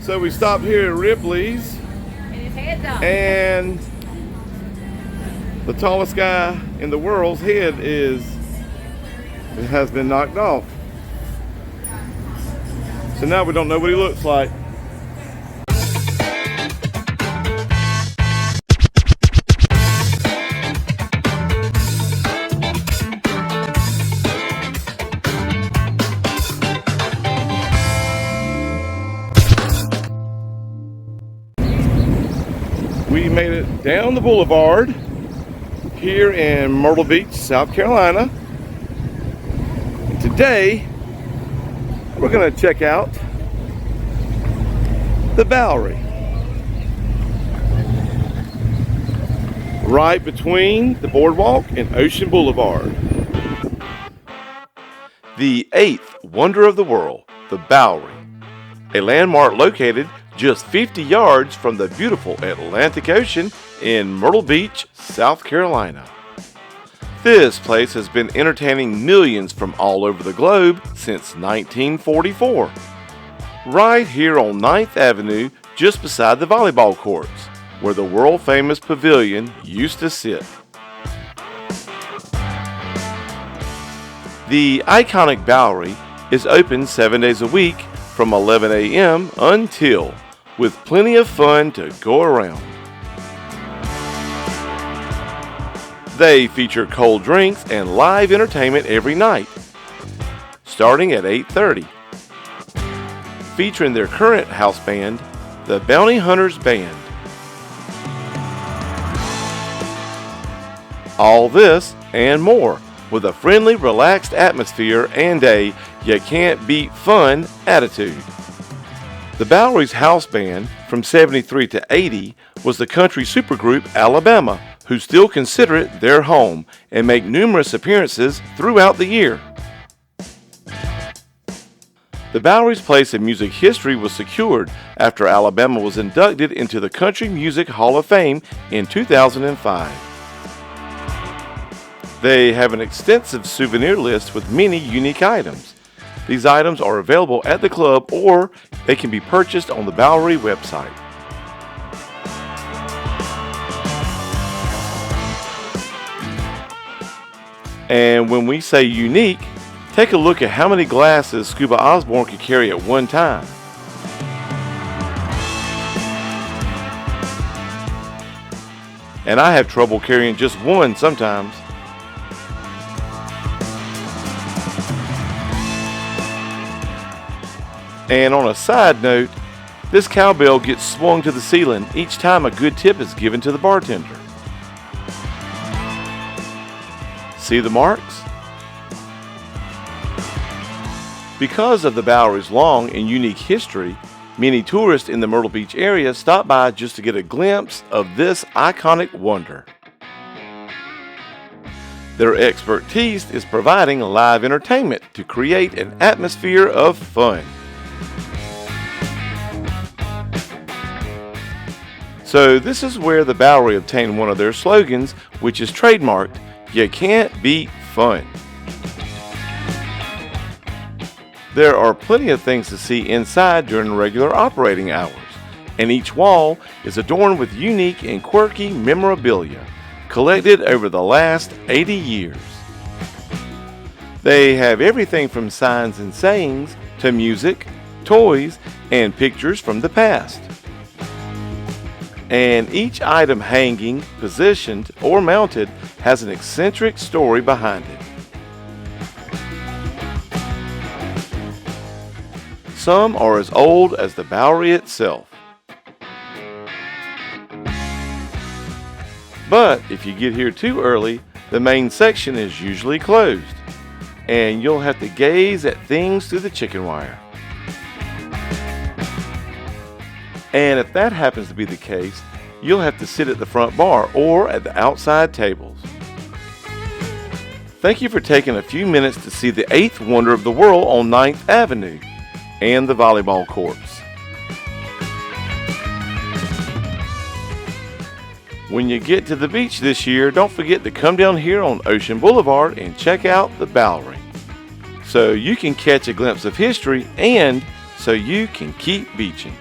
So we stopped here at Ripley's, And his head's up. and the tallest guy in the world's head has been knocked off. So now we don't know what he looks like. We made it down the boulevard here in Myrtle Beach, South Carolina. And today, we're going to check out the Bowery. Right between the Boardwalk and Ocean Boulevard. The eighth wonder of the world, the Bowery. A landmark located just 50 yards from the beautiful Atlantic Ocean in Myrtle Beach, South Carolina. This place has been entertaining millions from all over the globe since 1944. Right here on 9th Avenue, just beside the volleyball courts, where the world-famous pavilion used to sit. The iconic Bowery is open 7 days a week from 11 a.m. until, with plenty of fun to go around. They feature cold drinks and live entertainment every night, starting at 8:30, featuring their current house band, the Bounty Hunters Band. All this and more with a friendly, relaxed atmosphere and a you can't beat fun attitude. The Bowery's house band from 73 to 80 was the country supergroup Alabama, who still consider it their home and make numerous appearances throughout the year. The Bowery's place in music history was secured after Alabama was inducted into the Country Music Hall of Fame in 2005. They have an extensive souvenir list with many unique items. These items are available at the club or they can be purchased on the Bowery website. And when we say unique, take a look at how many glasses Scuba Osborne could carry at one time. And I have trouble carrying just one sometimes. And on a side note, this cowbell gets swung to the ceiling each time a good tip is given to the bartender. See the marks? Because of the Bowery's long and unique history, many tourists in the Myrtle Beach area stop by just to get a glimpse of this iconic wonder. Their expertise is providing live entertainment to create an atmosphere of fun. So this is where the Bowery obtained one of their slogans, which is trademarked, "You can't beat fun." There are plenty of things to see inside during regular operating hours, and each wall is adorned with unique and quirky memorabilia collected over the last 80 years. They have everything from signs and sayings to music, toys, and pictures from the past. And each item hanging, positioned, or mounted has an eccentric story behind it. Some are as old as the Bowery itself. But if you get here too early, the main section is usually closed, and you'll have to gaze at things through the chicken wire. And if that happens to be the case, you'll have to sit at the front bar or at the outside tables. Thank you for taking a few minutes to see the eighth wonder of the world on 9th Avenue and the volleyball courts. When you get to the beach this year, don't forget to come down here on Ocean Boulevard and check out the Bowery, so you can catch a glimpse of history and so you can keep beaching.